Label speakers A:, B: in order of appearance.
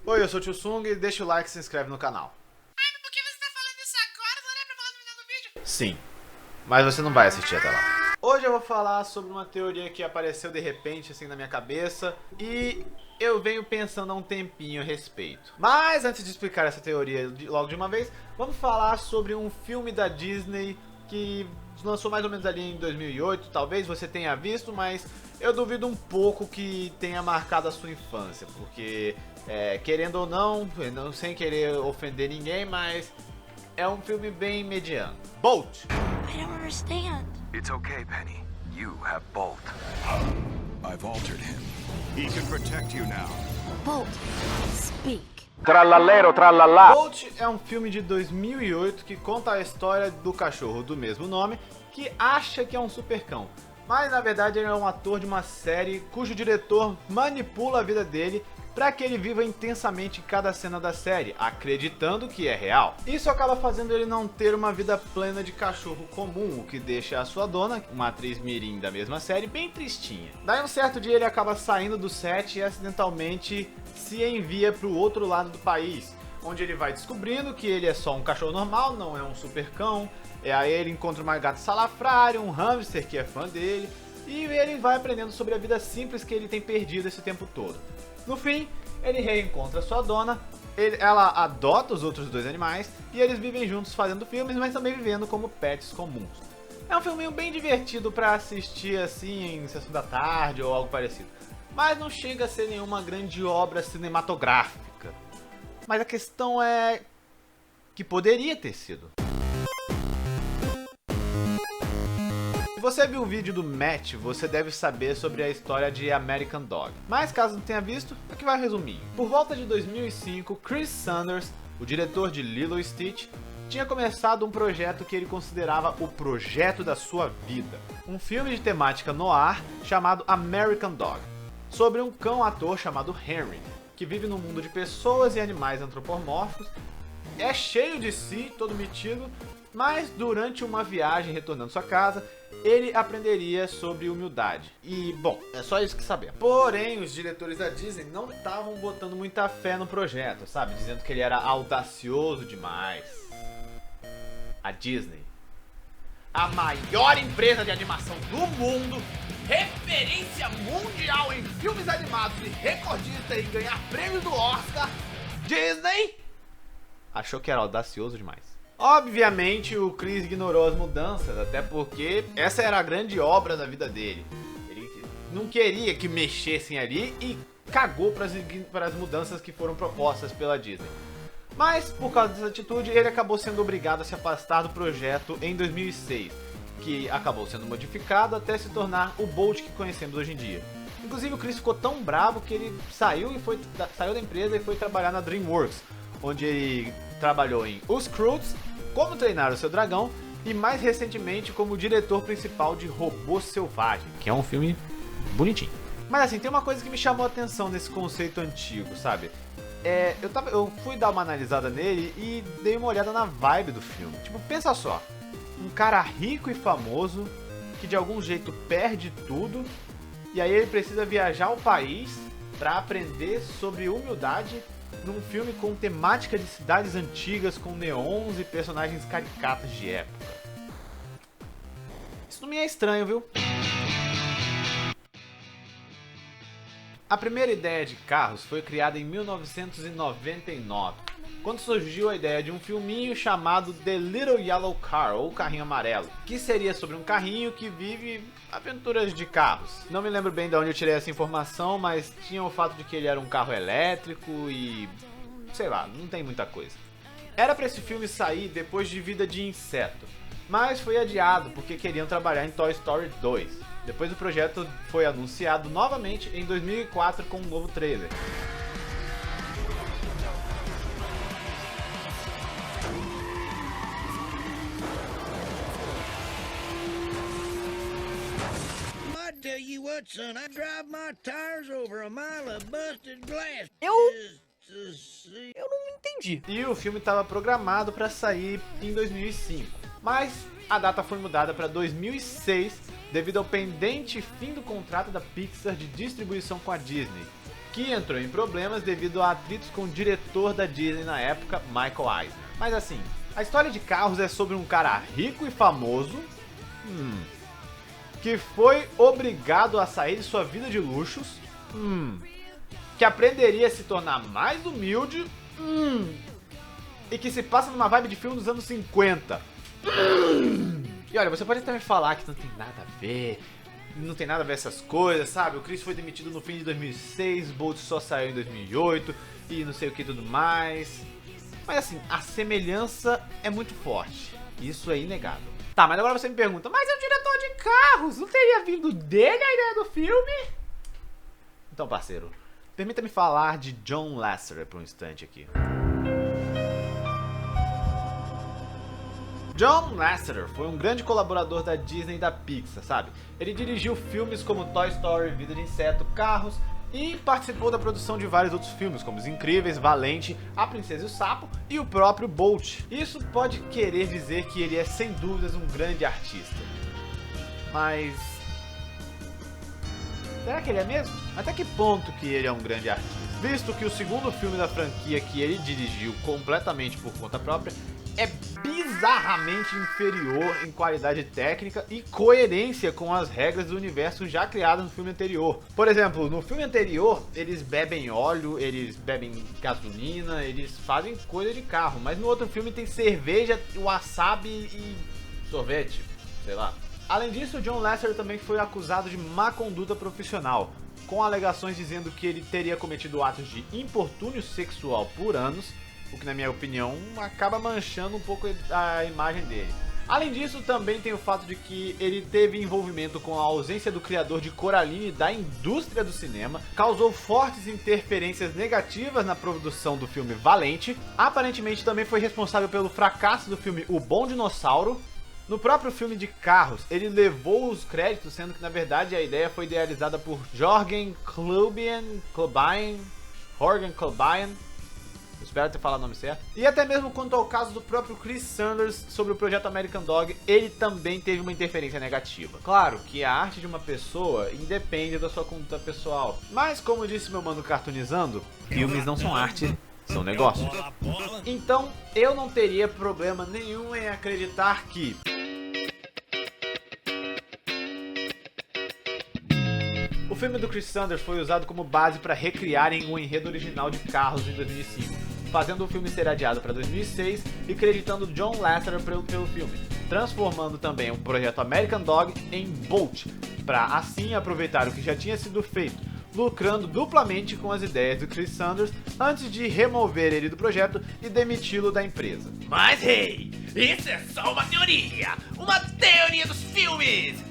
A: Oi, eu sou o Tio Sung e deixa o like e se inscreve no canal.
B: Ai, mas por que você tá falando isso agora? Não era pra falar no final do vídeo?
A: Sim, mas você não vai assistir até lá. Hoje eu vou falar sobre uma teoria que apareceu de repente assim na minha cabeça e eu venho pensando há um tempinho a respeito. Mas antes de explicar essa teoria logo de uma vez, vamos falar sobre um filme da Disney que lançou mais ou menos ali em 2008, talvez você tenha visto, mas eu duvido um pouco que tenha marcado a sua infância, porque querendo ou não, sem querer ofender ninguém, mas é um filme bem mediano. Bolt!
B: I don't understand.
C: It's okay, Penny. You have Bolt.
D: I've altered him. He can protect you now.
B: Bolt, speak.
C: Trallallero, trallallà.
A: Bolt é um filme de 2008 que conta a história do cachorro do mesmo nome que acha que é um supercão, mas na verdade ele é um ator de uma série cujo diretor manipula a vida dele para que ele viva intensamente cada cena da série, acreditando que é real. Isso acaba fazendo ele não ter uma vida plena de cachorro comum, o que deixa a sua dona, uma atriz mirim da mesma série, bem tristinha. Daí um certo dia ele acaba saindo do set e acidentalmente se envia para o outro lado do país, onde ele vai descobrindo que ele é só um cachorro normal, não é um super cão. Aí ele encontra uma gata salafrária, um hamster que é fã dele, e ele vai aprendendo sobre a vida simples que ele tem perdido esse tempo todo. No fim, ele reencontra sua dona, ela adota os outros dois animais e eles vivem juntos fazendo filmes, mas também vivendo como pets comuns. É um filminho bem divertido pra assistir assim em sessão da tarde ou algo parecido, mas não chega a ser nenhuma grande obra cinematográfica. Mas a questão é que poderia ter sido. Se você viu o vídeo do Matt, você deve saber sobre a história de American Dog. Mas caso não tenha visto, aqui vai o resuminho. Por volta de 2005, Chris Sanders, o diretor de Lilo e Stitch, tinha começado um projeto que ele considerava o projeto da sua vida. Um filme de temática noir chamado American Dog, sobre um cão-ator chamado Henry, que vive num mundo de pessoas e animais antropomórficos, é cheio de si, todo metido, mas durante uma viagem retornando sua casa, ele aprenderia sobre humildade. E, bom, é só isso que sabemos. Porém, os diretores da Disney não estavam botando muita fé no projeto, sabe? Dizendo que ele era audacioso demais. A Disney, a maior empresa de animação do mundo, referência mundial em filmes animados e recordista em ganhar prêmios do Oscar, Disney achou que era audacioso demais. Obviamente o Chris ignorou as mudanças, até porque essa era a grande obra da vida dele. Ele não queria que mexessem ali e cagou para as mudanças que foram propostas pela Disney. Mas por causa dessa atitude ele acabou sendo obrigado a se afastar do projeto em 2006, que acabou sendo modificado até se tornar o Bolt que conhecemos hoje em dia. Inclusive o Chris ficou tão bravo que ele saiu da empresa e foi trabalhar na DreamWorks, onde ele trabalhou em Os Croods, Como Treinar o Seu Dragão e mais recentemente como diretor principal de Robô Selvagem, que é um filme bonitinho. Mas assim, tem uma coisa que me chamou a atenção nesse conceito antigo, sabe? Eu fui dar uma analisada nele e dei uma olhada na vibe do filme. Tipo, pensa só, um cara rico e famoso que de algum jeito perde tudo e aí ele precisa viajar ao país para aprender sobre humildade num filme com temática de cidades antigas, com neons e personagens caricatos de época. Isso não me é estranho, viu? A primeira ideia de carros foi criada em 1999, quando surgiu a ideia de um filminho chamado The Little Yellow Car, ou Carrinho Amarelo, que seria sobre um carrinho que vive aventuras de carros. Não me lembro bem de onde eu tirei essa informação, mas tinha o fato de que ele era um carro elétrico e... sei lá, não tem muita coisa. Era pra esse filme sair depois de Vida de Inseto, mas foi adiado porque queriam trabalhar em Toy Story 2. Depois o projeto foi anunciado novamente em 2004 com um novo trailer.
E: Tell you what, son, I drive my tires over a mile of busted glass.
A: Eu não entendi. E o filme estava programado para sair em 2005, mas a data foi mudada para 2006 devido ao pendente fim do contrato da Pixar de distribuição com a Disney. que entrou em problemas devido a atritos com o diretor da Disney na época, Michael Eisner. Mas assim, a história de Carros é sobre um cara rico e famoso, que foi obrigado a sair de sua vida de luxos, que aprenderia a se tornar mais humilde, e que se passa numa vibe de filme dos anos 50. E olha, você pode até me falar que não tem nada a ver, não tem nada a ver essas coisas, sabe? O Chris foi demitido no fim de 2006, Bolt só saiu em 2008 e não sei o que tudo mais. Mas assim, a semelhança é muito forte, isso é inegável. Tá, mas agora você me pergunta, mas é o diretor de Carros, não teria vindo dele a ideia do filme? Então, parceiro, permita-me falar de John Lasseter por um instante aqui. John Lasseter foi um grande colaborador da Disney e da Pixar, sabe? Ele dirigiu filmes como Toy Story, Vida de Inseto, Carros e participou da produção de vários outros filmes, como Os Incríveis, Valente, A Princesa e o Sapo e o próprio Bolt. Isso pode querer dizer que ele é sem dúvidas um grande artista. Mas... será que ele é mesmo? Até que ponto que ele é um grande artista? Visto que o segundo filme da franquia que ele dirigiu completamente por conta própria é bizarramente inferior em qualidade técnica e coerência com as regras do universo já criadas no filme anterior. Por exemplo, no filme anterior, eles bebem óleo, eles bebem gasolina, eles fazem coisa de carro, mas no outro filme tem cerveja, wasabi e sorvete, sei lá. Além disso, John Lasseter também foi acusado de má conduta profissional, com alegações dizendo que ele teria cometido atos de importúnio sexual por anos, o que na minha opinião acaba manchando um pouco a imagem dele. Além disso, também tem o fato de que ele teve envolvimento com a ausência do criador de Coraline da indústria do cinema, causou fortes interferências negativas na produção do filme Valente, aparentemente também foi responsável pelo fracasso do filme O Bom Dinossauro. No próprio filme de Carros, ele levou os créditos, sendo que na verdade a ideia foi idealizada por Jürgen Klobuchar, espero ter falado o nome certo. E até mesmo quanto ao caso do próprio Chris Sanders sobre o projeto American Dog, ele também teve uma interferência negativa. Claro que a arte de uma pessoa independe da sua conduta pessoal, mas como disse meu mano Cartoonizando, filmes não são arte, são negócios. Então eu não teria problema nenhum em acreditar que o filme do Chris Sanders foi usado como base para recriarem o enredo original de Carros em 2005, fazendo o filme ser adiado para 2006 e creditando John Lasseter pelo filme, transformando também o projeto American Dog em Bolt, para assim aproveitar o que já tinha sido feito, lucrando duplamente com as ideias do Chris Sanders antes de remover ele do projeto e demiti-lo da empresa.
B: Mas hey, isso é só uma teoria dos filmes!